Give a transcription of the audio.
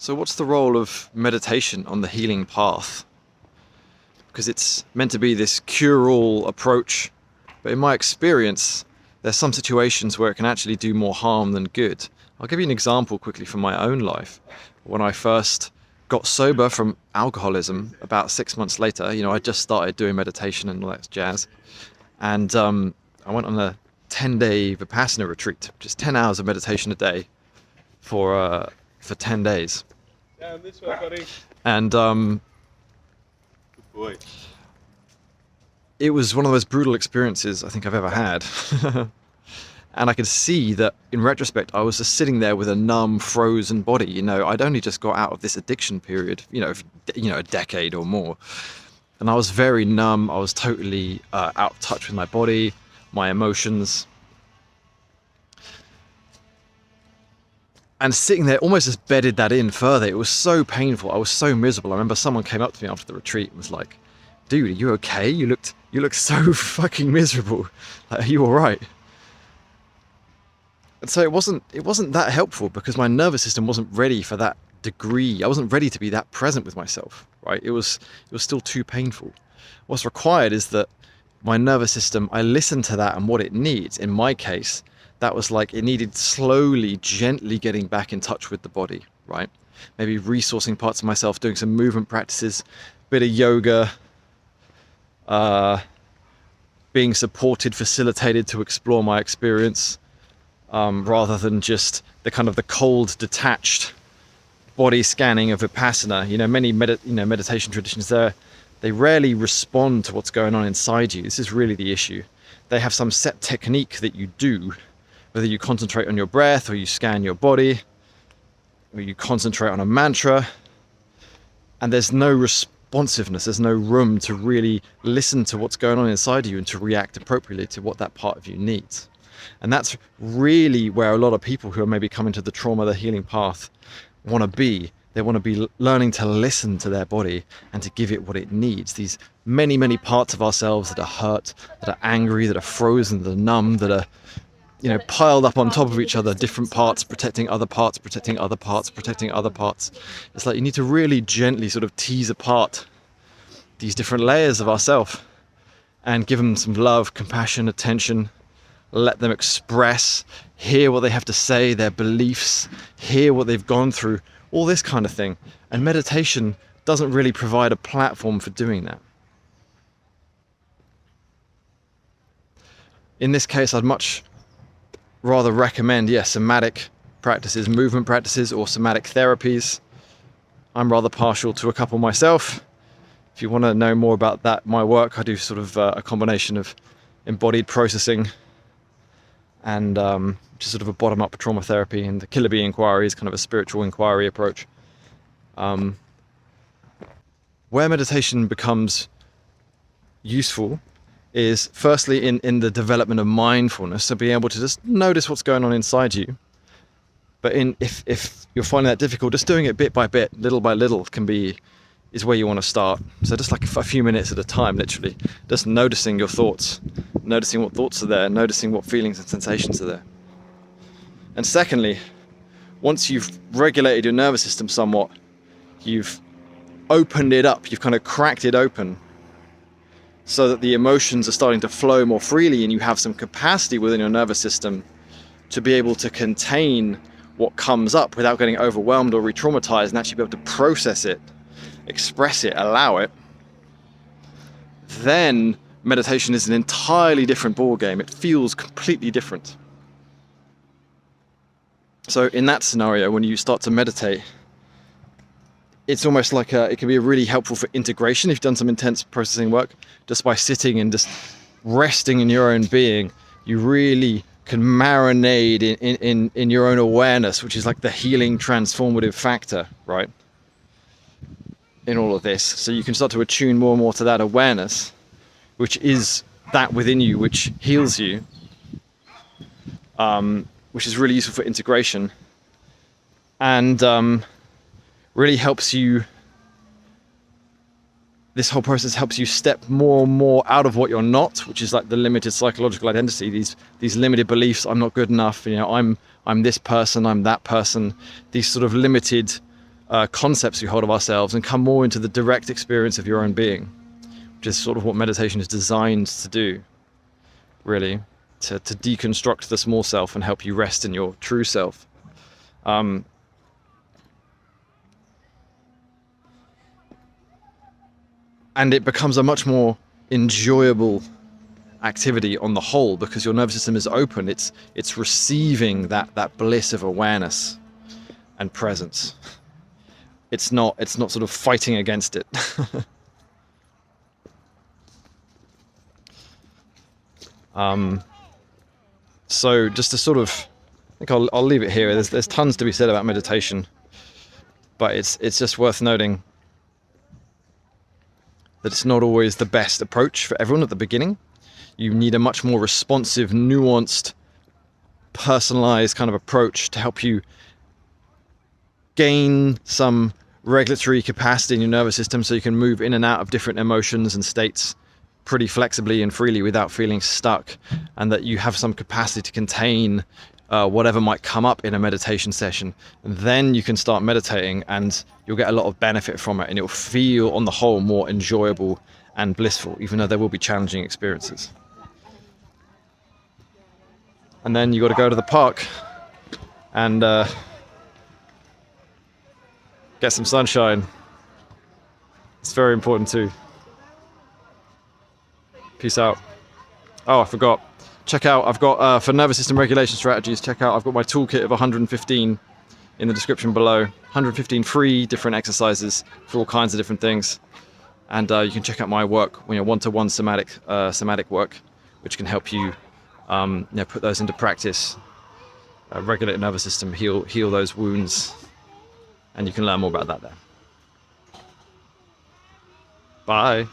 So what's the role of meditation on the healing path? Because it's meant to be this cure-all approach, but in my experience, there's some situations where it can actually do more harm than good. I'll give you an example quickly from my own life. When I first got sober from alcoholism, about 6 months later, I just started doing meditation and all that jazz. And I went on a 10-day Vipassana retreat, which is 10 hours of meditation a day for 10 days. Down this way, buddy. And Good boy. it was one of the most brutal experiences I think I've ever had. And I could see that in retrospect, I was just sitting there with a numb, frozen body. I'd only just got out of this addiction period, a decade or more. And I was very numb. I was totally out of touch with my body, my emotions. And sitting there almost just bedded that in further. It was so painful. I was so miserable. I remember someone came up to me after the retreat and was like, "Dude, are you okay? You look so fucking miserable. Like, are you all right?" And so it wasn't that helpful because my nervous system wasn't ready for that degree. I wasn't ready to be that present with myself, right? It was still too painful. What's required is that my nervous system, I listen to that and what it needs. In my case, that was like it needed slowly, gently getting back in touch with the body, right? Maybe resourcing parts of myself, doing some movement practices, bit of yoga, being supported, facilitated to explore my experience, rather than just the kind of the cold, detached body scanning of Vipassana. Many meditation traditions they rarely respond to what's going on inside you. This is really the issue. They have some set technique that you do, whether you concentrate on your breath or you scan your body or you concentrate on a mantra, and there's no responsiveness, there's no room to really listen to what's going on inside you and to react appropriately to what that part of you needs. And that's really where a lot of people who are maybe coming to the trauma, the healing path, want to be. They want to be learning to listen to their body and to give it what it needs. These many, many parts of ourselves that are hurt, that are angry, that are frozen, that are numb, that are piled up on top of each other, different parts protecting other parts, protecting other parts, protecting other parts. It's like you need to really gently sort of tease apart these different layers of ourself and give them some love, compassion, attention, let them express, hear what they have to say, their beliefs, hear what they've gone through, all this kind of thing. And meditation doesn't really provide a platform for doing that. In this case, I'd much rather recommend, somatic practices, movement practices, or somatic therapies. I'm rather partial to a couple myself. If you want to know more about that, my work, I do sort of a combination of embodied processing and just sort of a bottom-up trauma therapy, and the Killer Bee inquiry is kind of a spiritual inquiry approach. Where meditation becomes useful is firstly in the development of mindfulness, so being able to just notice what's going on inside you. But if you're finding that difficult, just doing it bit by bit, little by little, is where you want to start. So just like a few minutes at a time, literally, just noticing your thoughts, noticing what thoughts are there, noticing what feelings and sensations are there. And secondly, once you've regulated your nervous system somewhat, you've opened it up, you've kind of cracked it open, so that the emotions are starting to flow more freely and you have some capacity within your nervous system to be able to contain what comes up without getting overwhelmed or re-traumatized, and actually be able to process it, express it, allow it. Then meditation is an entirely different ballgame. It feels completely different. So in that scenario, when you start to meditate, it's almost like it can be really helpful for integration if you've done some intense processing work. Just by sitting and just resting in your own being, you really can marinate in your own awareness, which is like the healing transformative factor, right? In all of this. So you can start to attune more and more to that awareness, which is that within you, which heals you, which is really useful for integration. And really helps you, this whole process helps you step more and more out of what you're not, which is like the limited psychological identity, these limited beliefs. I'm not good enough, I'm this person, I'm that person, these sort of limited concepts we hold of ourselves and come more into the direct experience of your own being, which is sort of what meditation is designed to do, really, to deconstruct the small self and help you rest in your true self. And it becomes a much more enjoyable activity on the whole because your nervous system is open. It's receiving that bliss of awareness and presence. It's not sort of fighting against it. So just to sort of, I think I'll leave it here. There's tons to be said about meditation, but it's just worth noting that it's not always the best approach for everyone at the beginning. You need a much more responsive, nuanced, personalized kind of approach to help you gain some regulatory capacity in your nervous system so you can move in and out of different emotions and states pretty flexibly and freely without feeling stuck, and that you have some capacity to contain whatever might come up in a meditation session. And then you can start meditating and you'll get a lot of benefit from it, and it'll feel on the whole more enjoyable and blissful, even though there will be challenging experiences. And then you got to go to the park and get some sunshine. It's very important too. Peace out. Oh, I forgot. Check out, I've got, for nervous system regulation strategies, check out, I've got my toolkit of 115 in the description below. 115 free different exercises for all kinds of different things. And you can check out my work, one-to-one somatic work, which can help you, put those into practice, regulate the nervous system, heal those wounds. And you can learn more about that there. Bye.